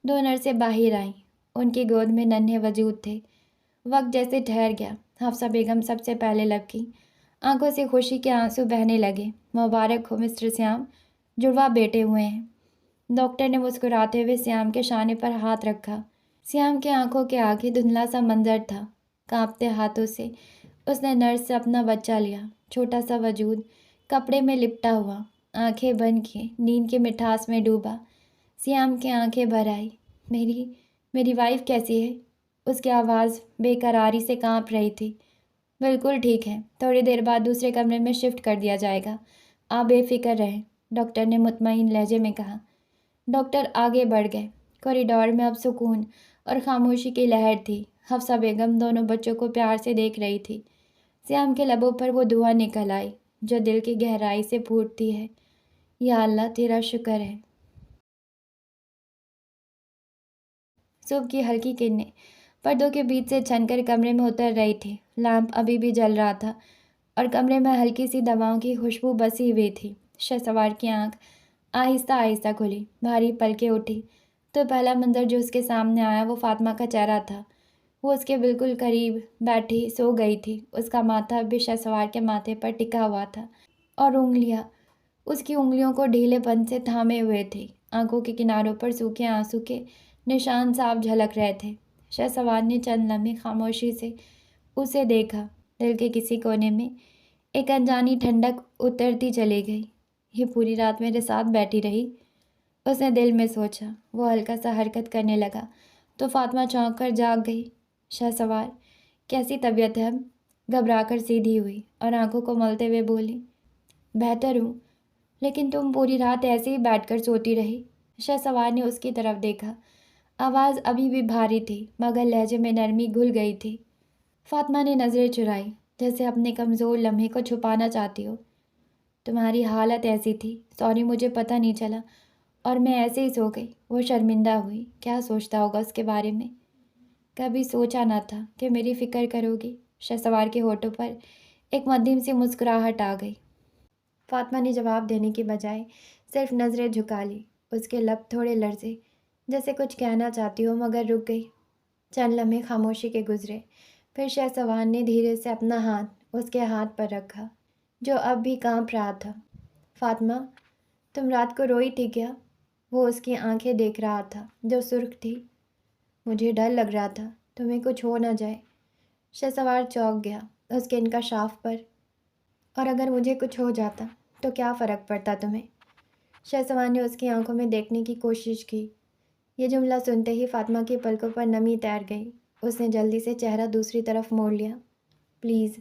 2 نرسیں باہر آئیں۔ ان کی گود میں ننھے وجود تھے۔ وقت جیسے ٹھہر گیا۔ حفصہ بیگم سب سے پہلے لبکی، آنکھوں سے خوشی کے آنسو بہنے لگے۔ مبارک ہو مسٹر سیام، جڑواں بیٹے ہوئے ہیں۔ ڈاکٹر نے مسکراتے ہوئے سیام کے شانے پر ہاتھ رکھا۔ سیام کی آنکھوں کے آگے دھندلا سا منظر تھا۔ کانپتے ہاتھوں سے اس نے نرس سے اپنا بچہ لیا، چھوٹا سا وجود کپڑے میں لپٹا ہوا، آنکھیں بند کیے، نیند کی مٹھاس میں ڈوبا۔ سیام کی آنکھیں بھر آئی۔ میری وائف کیسی ہے؟ اس کی آواز بے قراری سے کانپ رہی تھی۔ بالکل ٹھیک ہے، تھوڑی دیر بعد دوسرے کمرے میں شفٹ کر دیا جائے گا، آپ بے فکر رہیں، ڈاکٹر نے مطمئن لہجے میں کہا۔ ڈاکٹر آگے بڑھ گئے۔ کوریڈور میں اب سکون اور خاموشی کی لہر تھی۔ حفصہ بیگم دونوں بچوں کو پیار سے دیکھ رہی تھی۔ سیام کے لبوں پر وہ دعا نکل آئی جو دل کی گہرائی سے پھوٹتی ہے، یا اللہ تیرا شکر ہے۔ صبح کی ہلکی کرنیں پردوں کے بیچ سے چھن کر کمرے میں اتر رہی تھی۔ لیمپ ابھی بھی جل رہا تھا اور کمرے میں ہلکی سی دواؤں کی خوشبو بسی ہوئی تھی۔ شہسوار کی آنکھ آہستہ آہستہ کھلی، بھاری پلکیں اٹھی تو پہلا منظر جو اس کے سامنے آیا وہ فاطمہ کا چہرہ تھا۔ وہ اس کے بالکل قریب بیٹھی سو گئی تھی۔ اس کا ماتھا بھی شہسوار کے ماتھے پر ٹکا ہوا تھا اور انگلیاں اس کی انگلیوں کو ڈھیلے پن سے تھامے ہوئے تھی۔ آنکھوں کے کناروں پر سوکھے آنسو کے نشان صاف جھلک رہے تھے۔ شہسوار نے چند لمحے خاموشی سے اسے دیکھا۔ دل کے کسی کونے میں ایک انجانی ٹھنڈک اترتی چلی گئی۔ یہ پوری رات میرے ساتھ بیٹھی رہی، اس نے دل میں سوچا۔ وہ ہلکا سا حرکت کرنے لگا تو فاطمہ چونک کر جاگ گئی۔ شہسوار کیسی طبیعت ہے اب؟ گھبرا کر سیدھی ہوئی اور آنکھوں کو ملتے ہوئے بولی، بہتر ہوں، لیکن تم پوری رات ایسے ہی بیٹھ کر سوتی رہی۔ شہسوار نے اس کی طرف دیکھا۔ آواز ابھی بھی بھاری تھی مگر لہجے میں نرمی گھل گئی تھی۔ فاطمہ نے نظریں چرائی جیسے اپنے کمزور لمحے کو چھپانا چاہتی ہو۔ تمہاری حالت ایسی تھی، سوری مجھے پتہ نہیں چلا اور میں ایسے ہی سو گئی۔ وہ شرمندہ ہوئی، کیا سوچتا ہوگا اس کے بارے میں؟ کبھی سوچا نہ تھا کہ میری فکر کرو گی۔ شہسوار کے ہونٹوں پر ایک مدھم سی مسکراہٹ آ گئی۔ فاطمہ نے جواب دینے کی بجائے صرف نظریں جھکا لی۔ اس کے لب تھوڑے لرزے جیسے کچھ کہنا چاہتی ہو مگر رک گئی۔ چند لمحے خاموشی کے گزرے، پھر شہسوار نے دھیرے سے اپنا ہاتھ اس کے ہاتھ پر رکھا جو اب بھی کانپ رہا تھا۔ فاطمہ، تم رات کو روئی تھی کیا؟ وہ اس کی آنکھیں دیکھ رہا تھا جو سرخ تھی۔ مجھے ڈر لگ رہا تھا تمہیں کچھ ہو نہ جائے۔ شہسوار چونک گیا اس کے انکشاف پر۔ اور اگر مجھے کچھ ہو جاتا تو کیا فرق پڑتا تمہیں؟ شہسوار نے اس کی آنکھوں میں دیکھنے کی کوشش کی۔ یہ جملہ سنتے ہی فاطمہ کی پلکوں پر نمی تیر گئی۔ اس نے جلدی سے چہرہ دوسری طرف موڑ لیا۔ پلیز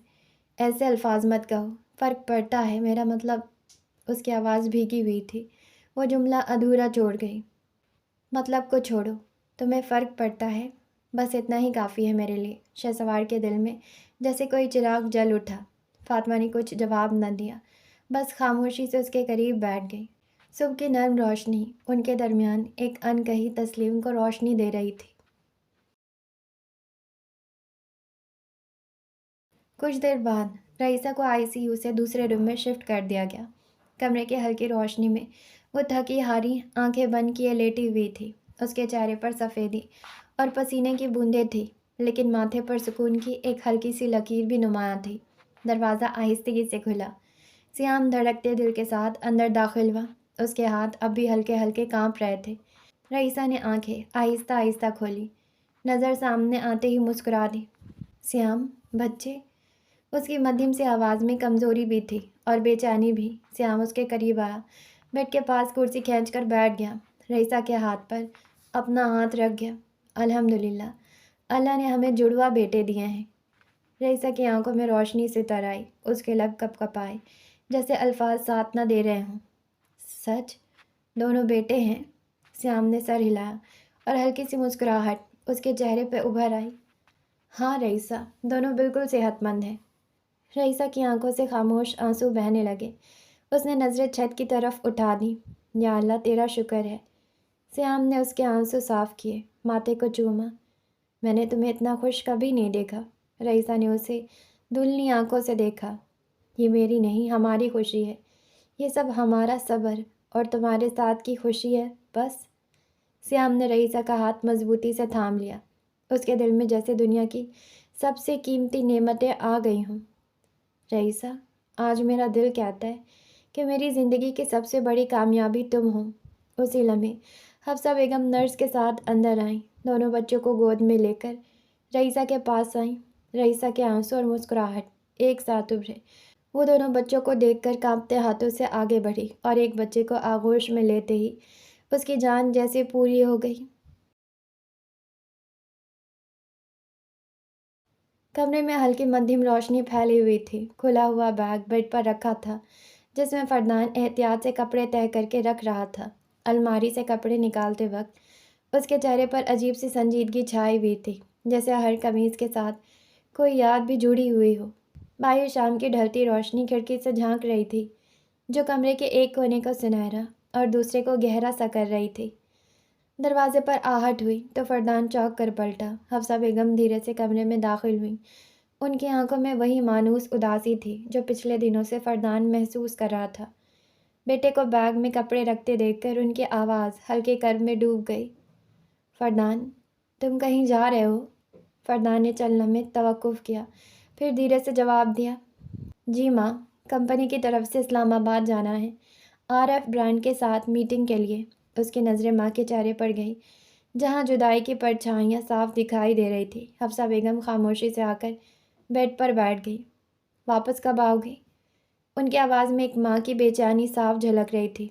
ایسے الفاظ مت کہو، فرق پڑتا ہے، میرا مطلب۔ اس کی آواز بھیگی ہوئی تھی۔ وہ جملہ ادھورا چھوڑ گئی۔ مطلب کو چھوڑو، تمہیں فرق پڑتا ہے، بس اتنا ہی کافی ہے میرے لیے۔ شہسوار کے دل میں جیسے کوئی چراغ جل اٹھا۔ فاطمہ نے کچھ جواب نہ دیا، بس خاموشی سے اس کے قریب بیٹھ گئی۔ صبح کی نرم روشنی ان کے درمیان ایک انکہی تسلیم کو روشنی دے رہی تھی۔ کچھ دیر بعد رئیسہ کو ICU سے دوسرے روم میں شفٹ کر دیا گیا۔ کمرے کی ہلکی روشنی میں وہ تھکی ہاری آنکھیں بند کیے لیٹی ہوئی تھی۔ اس کے چہرے پر سفیدی اور پسینے کی بوندیں تھیں، لیکن ماتھے پر سکون کی ایک ہلکی سی لکیر بھی نمایاں تھی۔ دروازہ آہستگی سے کھلا۔ سیام دھڑکتے دل کے ساتھ اندر داخل ہوا۔ اس کے ہاتھ اب بھی ہلکے ہلکے کانپ رہے تھے۔ رئیسہ نے آنکھیں آہستہ آہستہ کھولی، نظر سامنے آتے ہی مسکرا دی۔ سیام، بچے؟ اس کی مدھم سی آواز میں کمزوری بھی تھی اور بے چینی بھی۔ سیام اس کے قریب آیا، بیڈ کے پاس کرسی کھینچ کر بیٹھ گیا، رئیسہ کے ہاتھ پر اپنا ہاتھ رکھ گیا۔ الحمدللہ، اللہ نے ہمیں جڑواں بیٹے دیے ہیں۔ رئیسہ کی آنکھوں میں روشنی سے تر آئی، اس کے لب کپ کپائے جیسے الفاظ ساتھ نہ دے رہے ہوں۔ سچ؟ دونوں بیٹے ہیں؟ سیام نے سر ہلایا اور ہلکی سی مسکراہٹ اس کے چہرے پہ ابھر آئی۔ ہاں رئیسہ، دونوں بالکل صحت مند ہیں۔ رئیسہ کی آنکھوں سے خاموش آنسو بہنے لگے۔ اس نے نظریں چھت کی طرف اٹھا دیں۔ یا اللہ، تیرا شکر ہے۔ سیام نے اس کے آنسو صاف کیے، ماتھے کو چوما۔ میں نے تمہیں اتنا خوش کبھی نہیں دیکھا۔ رئیسہ نے اسے دھلنی آنکھوں سے دیکھا۔ یہ میری نہیں، ہماری خوشی ہے۔ یہ سب ہمارا صبر اور تمہارے ساتھ کی خوشی ہے، بس۔ سیام نے رئیسہ کا ہاتھ مضبوطی سے تھام لیا۔ اس کے دل میں جیسے دنیا کی سب سے قیمتی نعمتیں آ گئی ہوں۔ رئیسہ، آج میرا دل کہتا ہے کہ میری زندگی کی سب سے بڑی کامیابی تم ہو۔ اسی لمحے حفصہ بیگم نرس کے ساتھ اندر آئیں، دونوں بچوں کو گود میں لے کر رئیسہ کے پاس آئیں۔ رئیسہ کے آنسو اور مسکراہٹ ایک ساتھ ابھرے۔ وہ دونوں بچوں کو دیکھ کر کانپتے ہاتھوں سے آگے بڑھی اور ایک بچے کو آغوش میں لیتے ہی اس کی جان جیسے پوری ہو گئی۔ کمرے میں ہلکی مدھم روشنی پھیلی ہوئی تھی۔ کھلا ہوا بیگ بیڈ پر رکھا تھا، جس میں فردان احتیاط سے کپڑے طے کر کے رکھ رہا تھا۔ الماری سے کپڑے نکالتے وقت اس کے چہرے پر عجیب سی سنجیدگی چھائی ہوئی تھی، جیسے ہر قمیض کے ساتھ کوئی یاد بھی جڑی ہوئی ہو۔ باہر شام کی ڈھلتی روشنی کھڑکی سے جھانک رہی تھی، جو کمرے کے ایک کونے کو سنہرا اور دوسرے کو گہرا سا کر رہی تھی۔ دروازے پر آہٹ ہوئی تو فردان چونک کر پلٹا۔ حفصہ بیگم دھیرے سے کمرے میں داخل ہوئیں۔ ان کی آنکھوں میں وہی مانوس اداسی تھی جو پچھلے دنوں سے فردان محسوس کر رہا تھا۔ بیٹے کو بیگ میں کپڑے رکھتے دیکھ کر ان کی آواز ہلکے کرب میں ڈوب گئی۔ فردان، تم کہیں جا رہے ہو؟ فردان نے چند لمحے توقف کیا، پھر دھیرے سے جواب دیا، جی ماں، کمپنی کی طرف سے اسلام آباد جانا ہے، RF برانڈ کے ساتھ میٹنگ کے لیے۔ اس کی نظریں ماں کے چہرے پر گئیں، جہاں جدائی کی پرچھائیاں صاف دکھائی دے رہی تھی۔ حفصہ بیگم خاموشی سے آ کر بیڈ پر بیٹھ گئی۔ واپس کب آؤ گی؟ ان کی آواز میں ایک ماں کی بے چینی صاف جھلک رہی تھی۔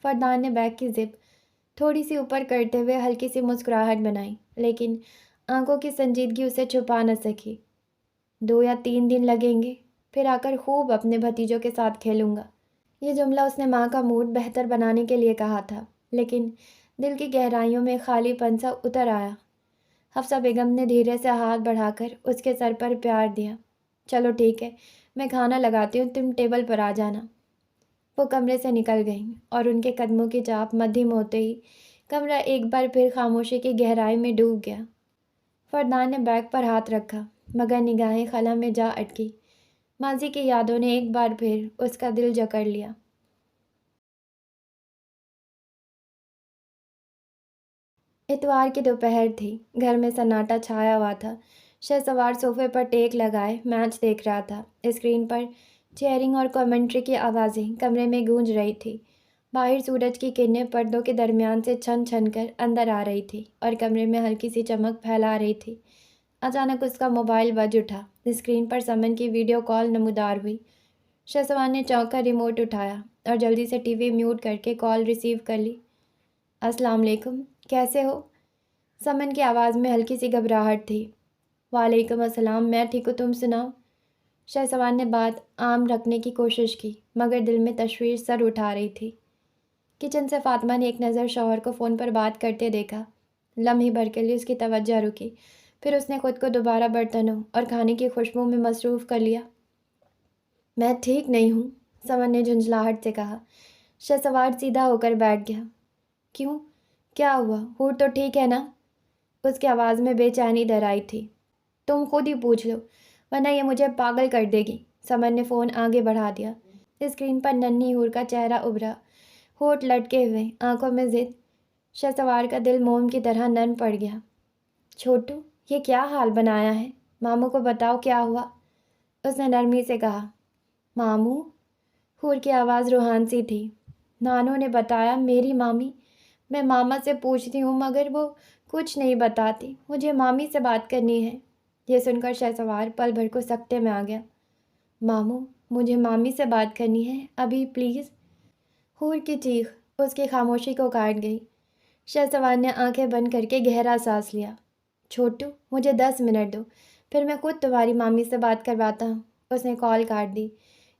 فردان نے بیگ کی زپ تھوڑی سی اوپر کرتے ہوئے ہلکی سی مسکراہٹ بنائی، لیکن آنکھوں کی سنجیدگی اسے چھپا نہ سکی۔ 2 یا 3 دن لگیں گے، پھر آ کر خوب اپنے بھتیجوں کے ساتھ کھیلوں گا۔ یہ جملہ اس نے ماں کا موڈ بہتر بنانے کے لیے کہا تھا، لیکن دل کی گہرائیوں میں خالی پن سا اتر آیا۔ حفصہ بیگم نے دھیرے سے ہاتھ بڑھا کر اس کے سر پر پیار دیا۔ چلو ٹھیک ہے، میں کھانا لگاتی ہوں، تم ٹیبل پر آ جانا۔ وہ کمرے سے نکل گئیں اور ان کے قدموں کی چاپ مدھم ہوتے ہی کمرہ ایک بار پھر خاموشی کی گہرائی میں ڈوب گیا۔ فردان نے بیگ پر ہاتھ رکھا، مگر نگاہیں خلا میں جا اٹکی۔ ماضی کی یادوں نے ایک بار پھر اس کا دل جکڑ لیا۔ اتوار کی دوپہر تھی، گھر میں سناٹا چھایا ہوا تھا۔ شہسوار صوفے پر ٹیک لگائے میچ دیکھ رہا تھا۔ اسکرین پر چیئرنگ اور کمنٹری کی آوازیں کمرے میں گونج رہی تھی۔ باہر سورج کی کرنیں پردوں کے درمیان سے چھن چھن کر اندر آ رہی تھی اور کمرے میں ہلکی سی چمک پھیلا رہی تھی۔ اچانک اس کا موبائل بج اٹھا۔ اسکرین پر سمن کی ویڈیو کال نمودار ہوئی۔ شہسوار نے چونک کر ریموٹ اٹھایا اور جلدی سے ٹی وی میوٹ کر کے کال ریسیو کر لی۔ السلام علیکم، کیسے ہو؟ سمن کی آواز میں ہلکی سی گھبراہٹ تھی۔ وعلیکم السلام، میں ٹھیک ہوں، تم سناؤ؟ شہسوار نے بات عام رکھنے کی کوشش کی، مگر دل میں تشویش سر اٹھا رہی تھی۔ کچن سے فاطمہ نے ایک نظر شوہر کو فون پر بات کرتے دیکھا۔ لمحے بھر کے لیے اس کی توجہ رکی، پھر اس نے خود کو دوبارہ برتنوں اور کھانے کی خوشبو میں مصروف کر لیا۔ میں ٹھیک نہیں ہوں، سمن نے جھنجھلاہٹ سے کہا۔ شہسوار سیدھا ہو کر بیٹھ گیا۔ کیوں؟ کیا ہوا؟ ہور تو ٹھیک ہے نا؟ اس کی آواز میں بے چینی در آئی تھی۔ تم خود ہی پوچھ لو، ورنہ یہ مجھے پاگل کر دے گی۔ سمر نے فون آگے بڑھا دیا۔ اسکرین پر ننھی ہور کا چہرہ ابھرا، ہونٹ لٹکے ہوئے، آنکھوں میں ضد۔ شہسوار کا دل موم کی طرح نرم پڑ گیا۔ چھوٹو، یہ کیا حال بنایا ہے؟ ماموں کو بتاؤ کیا ہوا؟ اس نے نرمی سے کہا۔ ماموں؟ ہور کی آواز روحان سی تھی۔ نانو نے بتایا، میری مامی۔ میں ماما سے پوچھتی ہوں مگر وہ کچھ نہیں بتاتی۔ مجھے مامی سے بات کرنی ہے۔ یہ سن کر شہسوار پل بھر کو سکتے میں آ گیا۔ ماموں، مجھے مامی سے بات کرنی ہے ابھی پلیز۔ ہور کی چیخ اس کی خاموشی کو کاٹ گئی۔ شہسوار نے آنکھیں بند کر کے گہرا سانس لیا۔ چھوٹو، مجھے 10 منٹ دو، پھر میں خود تمہاری مامی سے بات کرواتا ہوں۔ اس نے کال کاٹ دی۔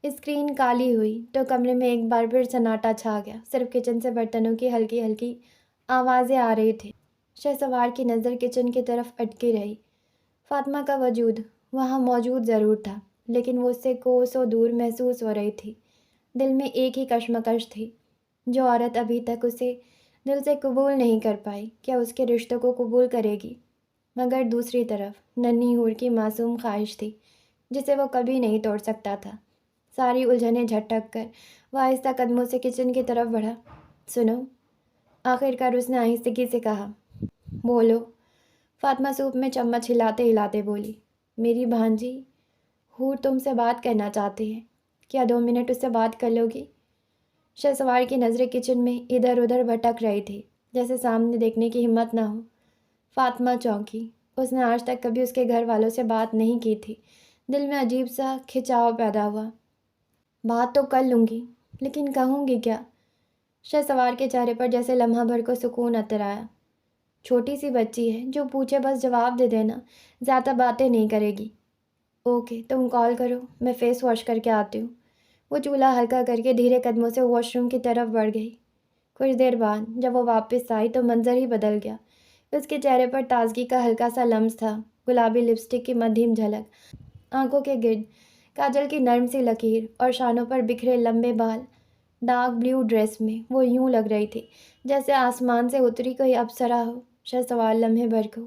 اسکرین کالی ہوئی تو کمرے میں ایک بار پھر سناٹا چھا گیا۔ صرف کچن سے برتنوں کی ہلکی ہلکی آوازیں آ رہی تھیں۔ شہسوار کی نظر کچن کی طرف اٹکی رہی۔ فاطمہ کا وجود وہاں موجود ضرور تھا، لیکن وہ اس سے کوسوں دور محسوس ہو رہی تھی۔ دل میں ایک ہی کشمکش تھی، جو عورت ابھی تک اسے دل سے قبول نہیں کر پائی، کیا اس کے رشتوں کو قبول کرے گی؟ مگر دوسری طرف ننھی ہور کی معصوم خواہش تھی، جسے وہ کبھی نہیں توڑ سکتا تھا۔ ساری الجھنیں جھٹک کر وہ آہستہ قدموں سے کچن کی طرف بڑھا۔ سنو، آخر کار اس نے آہستگی سے کہا۔ بولو، فاطمہ سوپ میں چمچ ہلاتے ہلاتے بولی۔ میری بھانجی، ہور تم سے بات کرنا چاہتی ہے، کیا 2 منٹ اس سے بات کر لو گی؟ شہسوار کی نظریں کچن میں ادھر ادھر بھٹک رہی تھی، جیسے سامنے دیکھنے کی ہمت نہ ہو۔ فاطمہ چونکی۔ اس نے آج تک کبھی اس کے گھر والوں سے بات نہیں کی تھی۔ دل میں عجیب سا کھچاؤ پیدا ہوا۔ بات تو کر لوں گی، لیکن کہوں گی کیا؟ شہسوار کے چہرے پر جیسے لمحہ بھر کو سکون اتر آیا۔ چھوٹی سی بچی ہے، جو پوچھے بس جواب دے دینا، زیادہ باتیں نہیں کرے گی۔ اوکے، تم کال کرو، میں فیس واش کر کے آتی ہوں۔ وہ چولہا ہلکا کر کے دھیرے قدموں سے واش روم کی طرف بڑھ گئی۔ کچھ دیر بعد جب وہ واپس آئی تو منظر ہی بدل گیا۔ اس کے چہرے پر تازگی کا ہلکا سا لمس تھا، گلابی لپسٹک کی مدھم جھلک، آنکھوں کے گرد کاجل کی نرم سی لکیر اور شانوں پر بکھرے لمبے بال۔ ڈارک بلیو ڈریس میں وہ یوں لگ رہی تھی جیسے آسمان سے اتری کوئی اپسرا ہو۔ شہسوار لمحے بھر کو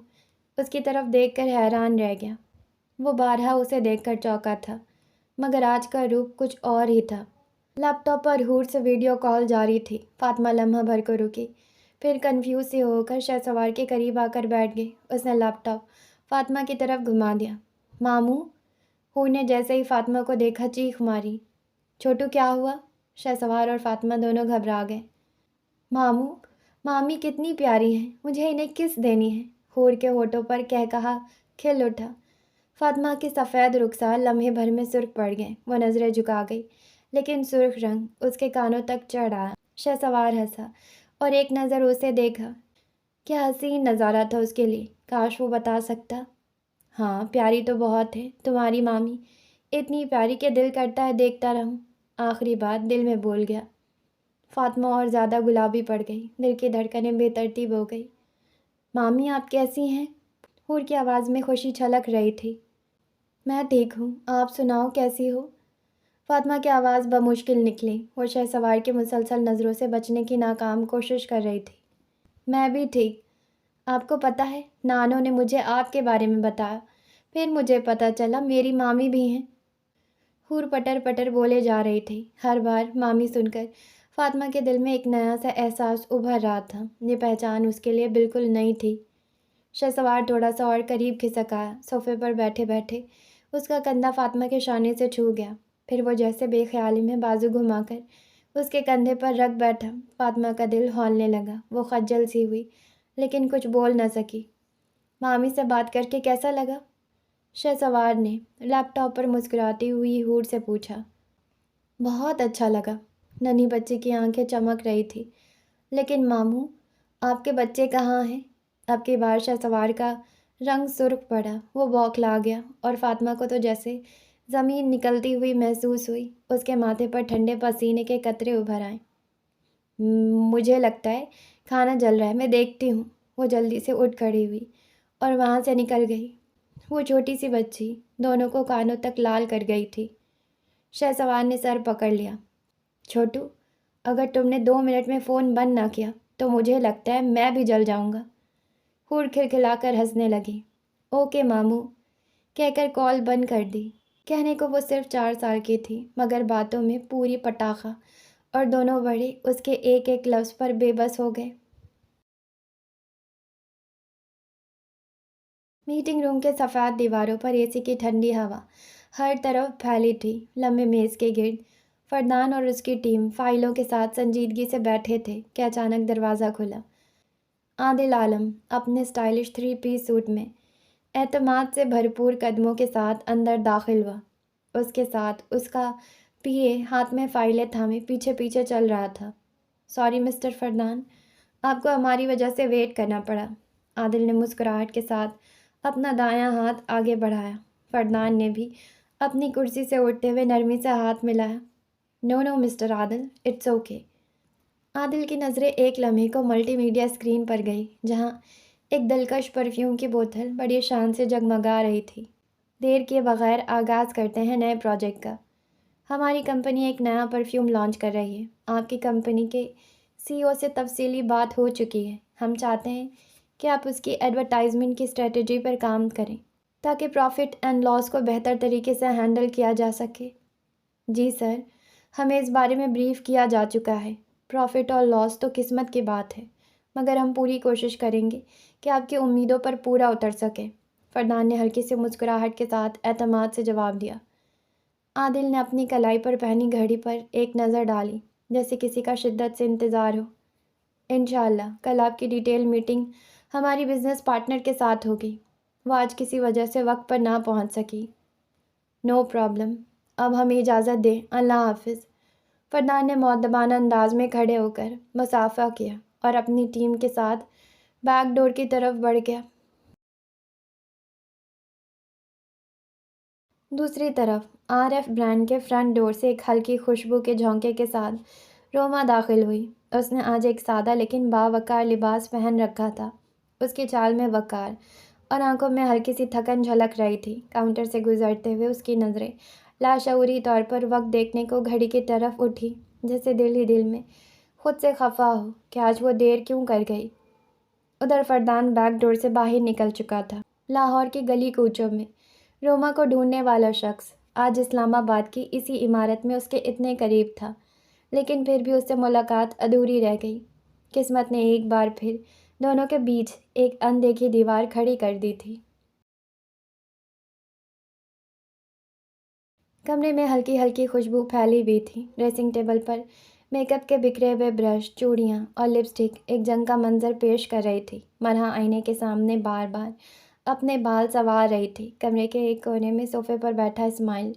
اس کی طرف دیکھ کر حیران رہ گیا۔ وہ بارہا اسے دیکھ کر چونکا تھا، مگر آج کا روپ کچھ اور ہی تھا۔ لیپ ٹاپ پر ہور سے ویڈیو کال جاری تھی۔ فاطمہ لمحہ بھر کو رکی، پھر کنفیوز سی ہو کر شہسوار کے قریب آ کر بیٹھ گئی۔ اس نے لیپ ٹاپ فاطمہ کی طرف گھما دیا۔ ماموں؟ ہور نے جیسے ہی فاطمہ کو دیکھا چیخ ماری۔ چھوٹو، کیا ہوا؟ شہسوار اور فاطمہ دونوں گھبرا گئے۔ ماموں، مامی کتنی پیاری ہیں، مجھے انہیں کس دینی ہے۔ ہور کے ہونٹوں پر قہقہا کھل اٹھا۔ فاطمہ کی سفید رخسار لمحے بھر میں سرخ پڑ گئے۔ وہ نظریں جھکا گئی، لیکن سرخ رنگ اس کے کانوں تک چڑھ آیا۔ شہسوار ہنسا اور ایک نظر اسے دیکھا۔ کیا حسین نظارہ تھا اس کے لیے، کاش وہ بتا سکتا۔ ہاں، پیاری تو بہت ہے تمہاری مامی، اتنی پیاری کہ دل کرتا ہے دیکھتا رہوں۔ آخری بات دل میں بول گیا۔ فاطمہ اور زیادہ گلابی پڑ گئی، دل کی دھڑکنیں بے ترتیب ہو گئی۔ مامی، آپ کیسی ہیں؟ ہور کی آواز میں خوشی چھلک رہی تھی۔ میں ٹھیک ہوں، آپ سناؤ کیسی ہو؟ فاطمہ کی آواز بمشکل نکلی۔ وہ شہسوار کی مسلسل نظروں سے بچنے کی ناکام کوشش کر رہی تھی۔ میں بھی ٹھیک۔ آپ کو پتہ ہے، نانو نے مجھے آپ کے بارے میں بتایا، پھر مجھے پتہ چلا میری مامی بھی ہیں۔ ہور پٹر پٹر بولے جا رہی تھی۔ ہر بار مامی سن کر فاطمہ کے دل میں ایک نیا سا احساس ابھر رہا تھا۔ یہ پہچان اس کے لیے بالکل نئی تھی۔ شہسوار تھوڑا سا اور قریب کھسک آیا۔ صوفے پر بیٹھے بیٹھے اس کا کندھا فاطمہ کے شانے سے چھو گیا، پھر وہ جیسے بے خیالی میں بازو گھما کر اس کے کندھے پر رکھ بیٹھا۔ فاطمہ کا دل ہولنے لگا۔ وہ خجل سی ہوئی، لیکن کچھ بول نہ سکی۔ مامی سے بات کر کے کیسا لگا؟ شہسوار نے لیپ ٹاپ پر مسکراتی ہوئی ہور سے پوچھا۔ بہت اچھا لگا۔ ننھی بچی کی آنکھیں چمک رہی تھی۔ لیکن ماموں، آپ کے بچے کہاں ہیں؟ اب کی بار شہسوار کا رنگ سرخ پڑا۔ وہ بوکھلا گیا اور فاطمہ کو تو جیسے زمین نکلتی ہوئی محسوس ہوئی۔ اس کے ماتھے پر ٹھنڈے پسینے کے قطرے ابھر آئے۔ مجھے لگتا ہے کھانا جل رہا ہے، میں دیکھتی ہوں۔ وہ جلدی سے اٹھ کھڑی ہوئی اور وہاں سے نکل گئی۔ وہ چھوٹی سی بچی دونوں کو کانوں تک لال کر گئی تھی۔ شہسوار نے سر پکڑ لیا۔ چھوٹو، اگر تم نے 2 منٹ میں فون بند نہ کیا تو مجھے لگتا ہے میں بھی جل جاؤں گا۔ حور کھلکھلا کر ہنسنے لگی۔ اوکے ماموں کہہ کر کال بند کر دی۔ کہنے کو وہ صرف 4 سال کی تھی مگر باتوں میں پوری پٹاخہ، اور دونوں بڑے اس کے ایک ایک لفظ پر بے بس ہو گئے۔ میٹنگ روم کے سفید دیواروں پر اے سی کی ٹھنڈی ہوا ہر طرف پھیلی تھی۔ لمبے میز کے گرد فردان اور اس کی ٹیم فائلوں کے ساتھ سنجیدگی سے بیٹھے تھے کہ اچانک دروازہ کھلا۔ عادل عالم اپنے اسٹائلش 3 پیس سوٹ میں اعتماد سے بھرپور قدموں کے ساتھ اندر داخل ہوا۔ اس کے ساتھ اس کا پی اے ہاتھ میں فائلیں تھامے پیچھے پیچھے چل رہا تھا۔ سوری مسٹر فردان، آپ کو ہماری وجہ سے ویٹ کرنا پڑا۔ عادل نے مسکراہٹ کے ساتھ اپنا دایاں ہاتھ آگے بڑھایا۔ فردان نے بھی اپنی کرسی سے اٹھتے ہوئے نرمی سے ہاتھ ملایا۔ نو نو مسٹر عادل، اٹس اوکے۔ عادل کی نظریں ایک لمحے کو ملٹی میڈیا اسکرین پر گئی جہاں ایک دلکش پرفیوم کی بوتل بڑی شان سے جگمگا رہی تھی۔ دیر کیے بغیر آغاز کرتے ہیں نئے پروجیکٹ کا۔ ہماری کمپنی ایک نیا پرفیوم لانچ کر رہی ہے۔ آپ کی کمپنی کے سی او سے تفصیلی بات ہو چکی ہے۔ ہم چاہتے ہیں کہ آپ اس کی ایڈورٹائزمنٹ کی اسٹریٹجی پر کام کریں تاکہ پروفٹ اینڈ لاس کو بہتر طریقے سے ہینڈل کیا جا سکے۔ جی سر، ہمیں اس بارے میں بریف کیا جا چکا ہے۔ پروفٹ اور لاس تو قسمت کی بات ہے مگر ہم پوری کوشش کریں گے کہ آپ کی امیدوں پر پورا اتر سکے۔ فردان نے ہلکی سی مسکراہٹ کے ساتھ اعتماد سے جواب دیا۔ عادل نے اپنی کلائی پر پہنی گھڑی پر ایک نظر ڈالی جیسے کسی کا شدت سے انتظار ہو۔ انشاءاللہ کل آپ کی ڈیٹیل میٹنگ ہماری بزنس پارٹنر کے ساتھ ہوگی۔ وہ آج کسی وجہ سے وقت پر نہ پہنچ سکی۔ نو پرابلم، اب ہمیں اجازت دیں، اللہ حافظ۔ فردان نے مؤدبانہ انداز میں کھڑے ہو کر مصافحہ کیا اور اپنی ٹیم کے ساتھ بیک ڈور کی طرف بڑھ گیا۔ دوسری طرف آر ایف برانڈ کے فرنٹ ڈور سے ایک ہلکی خوشبو کے جھونکے کے ساتھ روما داخل ہوئی۔ اس نے آج ایک سادہ لیکن باوقار لباس پہن رکھا تھا۔ اس کی چال میں وقار اور آنکھوں میں ہلکی سی تھکن جھلک رہی تھی۔ کاؤنٹر سے گزرتے ہوئے اس کی نظریں لاشعوری طور پر وقت دیکھنے کو گھڑی کی طرف اٹھی جیسے دل ہی دل میں خود سے خفا ہو کہ آج وہ دیر کیوں کر گئی۔ ادھر فردان بیک ڈور سے باہر نکل چکا تھا۔ لاہور کی گلی کوچوں میں روما کو ڈھونڈنے والا شخص آج اسلام آباد کی اسی عمارت میں اس کے اتنے قریب تھا، لیکن پھر بھی اس سے ملاقات ادھوری رہ گئی۔ قسمت نے ایک بار پھر دونوں کے بیچ ایک اندیکھی دیوار کھڑی کر دی تھی۔ کمرے میں ہلکی ہلکی خوشبو پھیلی ہوئی تھی۔ ڈریسنگ ٹیبل پر میک اپ کے بکھرے ہوئے برش، چوڑیاں اور لپسٹک ایک جنگ کا منظر پیش کر رہی تھی۔ مرحا آئینے کے سامنے بار بار اپنے بال سنوار رہی تھی۔ کمرے کے ایک کونے میں صوفے پر بیٹھا اسماعیل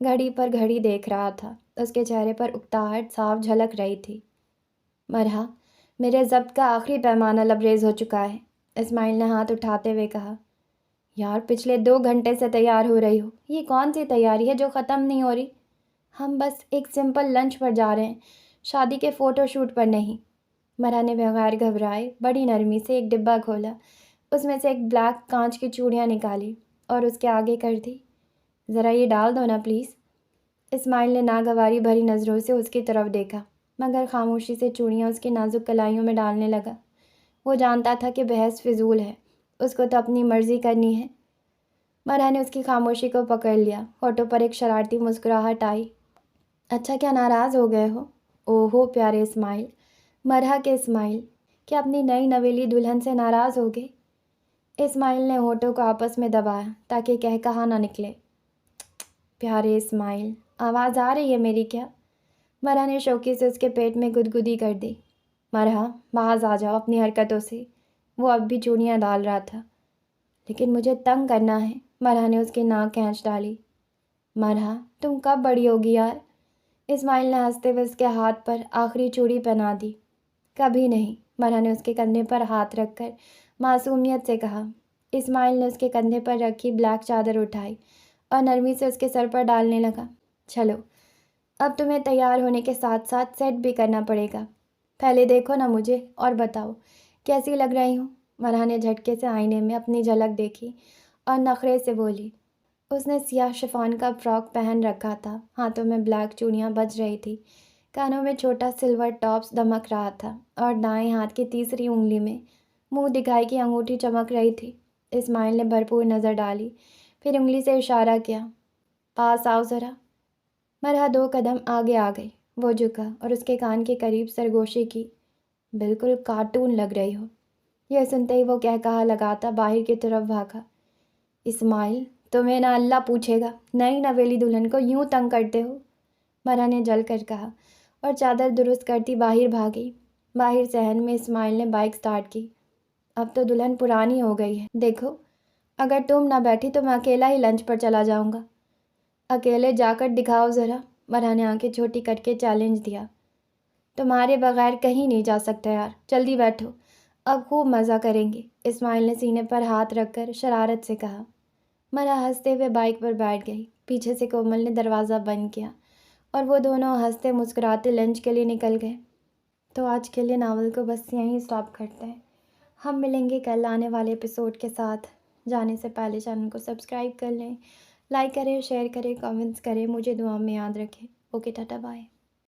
گھڑی پر گھڑی دیکھ رہا تھا۔ اس کے چہرے پر اکتاہٹ صاف جھلک رہی تھی۔ مرحا، میرے ضبط کا آخری پیمانہ لبریز ہو چکا ہے، اسماعیل نے ہاتھ اٹھاتے ہوئے کہا۔ یار پچھلے 2 گھنٹے سے تیار ہو رہی ہو، یہ کون سی تیاری ہے جو ختم نہیں ہو رہی؟ ہم بس ایک سمپل لنچ پر جا رہے ہیں، شادی کے فوٹو شوٹ پر نہیں۔ مرحا نے بغیر گھبرائے بڑی نرمی سے ایک ڈبہ کھولا، اس میں سے ایک بلیک کانچ کی چوڑیاں نکالی اور اس کے آگے کر دی۔ ذرا یہ ڈال دو نا پلیز۔ اسماعیل نے ناگواری بھری نظروں سے اس کی طرف دیکھا مگر خاموشی سے چوڑیاں اس کی نازک کلائیوں میں ڈالنے لگا۔ وہ جانتا تھا کہ بحث فضول ہے، اس کو تو اپنی مرضی کرنی ہے۔ مرحا نے اس کی خاموشی کو پکڑ لیا۔ ہونٹوں پر ایک شرارتی مسکراہٹ آئی۔ اچھا کیا ناراض ہو گئے ہو؟ اوہو پیارے اسماعیل، مرحا کے اسماعیل، کیا اپنی نئی نویلی دلہن سے ناراض ہو گئے؟ اسماعیل نے ہونٹوں کو آپس میں دبایا تاکہ قہقہا نہ نکلے۔ پیارے اسماعیل، آواز آ رہی ہے میری کیا؟ مرحا نے شوقی سے اس کے پیٹ میں گدگدی کر دی۔ مرحا باز آ جاؤ اپنی حرکتوں سے۔ وہ اب بھی چوڑیاں ڈال رہا تھا۔ لیکن مجھے تنگ کرنا ہے، مرحا نے اس کی ناک کھینچ ڈالی۔ مرحا تم کب بڑی ہوگی یار؟ اسماعیل نے ہنستے ہوئے اس کے ہاتھ پر آخری چوڑی پہنا دی۔ کبھی نہیں، مرحا نے اس کے کندھے پر ہاتھ رکھ کر معصومیت سے کہا۔ اسماعیل نے اس کے کندھے پر رکھی بلیک چادر اٹھائی اور نرمی سے اس کے سر پر ڈالنے لگا۔ چلو اب تمہیں تیار ہونے کے ساتھ ساتھ سیٹ بھی کرنا پڑے گا۔ پہلے دیکھو نا مجھے اور بتاؤ کیسی لگ رہی ہوں؟ مرحا نے جھٹکے سے آئینے میں اپنی جھلک دیکھی اور نخرے سے بولی۔ اس نے سیاہ شفان کا فراک پہن رکھا تھا، ہاتھوں میں بلیک چوڑیاں بج رہی تھی۔ کانوں میں چھوٹا سلور ٹاپس دمک رہا تھا اور دائیں ہاتھ کی تیسری انگلی میں منہ دکھائی کی انگوٹھی چمک رہی تھی۔ اسماعیل نے بھرپور نظر ڈالی، پھر انگلی سے اشارہ کیا، پاس آؤ ذرا۔ مرحا 2 قدم آگے آ گئی۔ وہ جھکا اور اس کے کان کے قریب سرگوشی کی۔ بالکل کارٹون لگ رہی ہو۔ یہ سنتے ہی وہ قہقہا لگاتا باہر کی طرف بھاگا۔ اسماعیل، تمہیں نہ اللہ پوچھے گا، نئی نویلی دلہن کو یوں تنگ کرتے ہو، مرحا نے جل کر کہا اور چادر درست کرتی باہر بھاگی۔ باہر صحن میں اسماعیل نے بائک سٹارٹ کی۔ اب تو دلہن پرانی ہو گئی ہے، دیکھو، اگر تم نہ بیٹھی تو میں اکیلا ہی لنچ پر چلا جاؤں گا۔ اکیلے جا کر دکھاؤ ذرا، مرحا نے آنکھیں چھوٹی کر کے چیلنج دیا۔ تمہارے بغیر کہیں نہیں جا سکتا یار، جلدی بیٹھو، اب خوب مزہ کریں گے، اسماعیل نے سینے پر ہاتھ رکھ کر شرارت سے کہا۔ مرحا ہنستے ہوئے بائک پر بیٹھ گئی۔ پیچھے سے کومل نے دروازہ بند کیا اور وہ دونوں ہنستے مسکراتے لنچ کے لیے نکل گئے۔ تو آج کے لیے ناول کو بس یہیں سٹاپ کرتے ہیں۔ ہم ملیں گے کل آنے والے ایپیسوڈ کے ساتھ۔ جانے سے پہلے چینل کو سبسکرائب کر لیں، لائک کریں، شیئر کریں، کامنٹس کریں، مجھے دعا میں یاد رکھیں۔ Okay, tata, bye.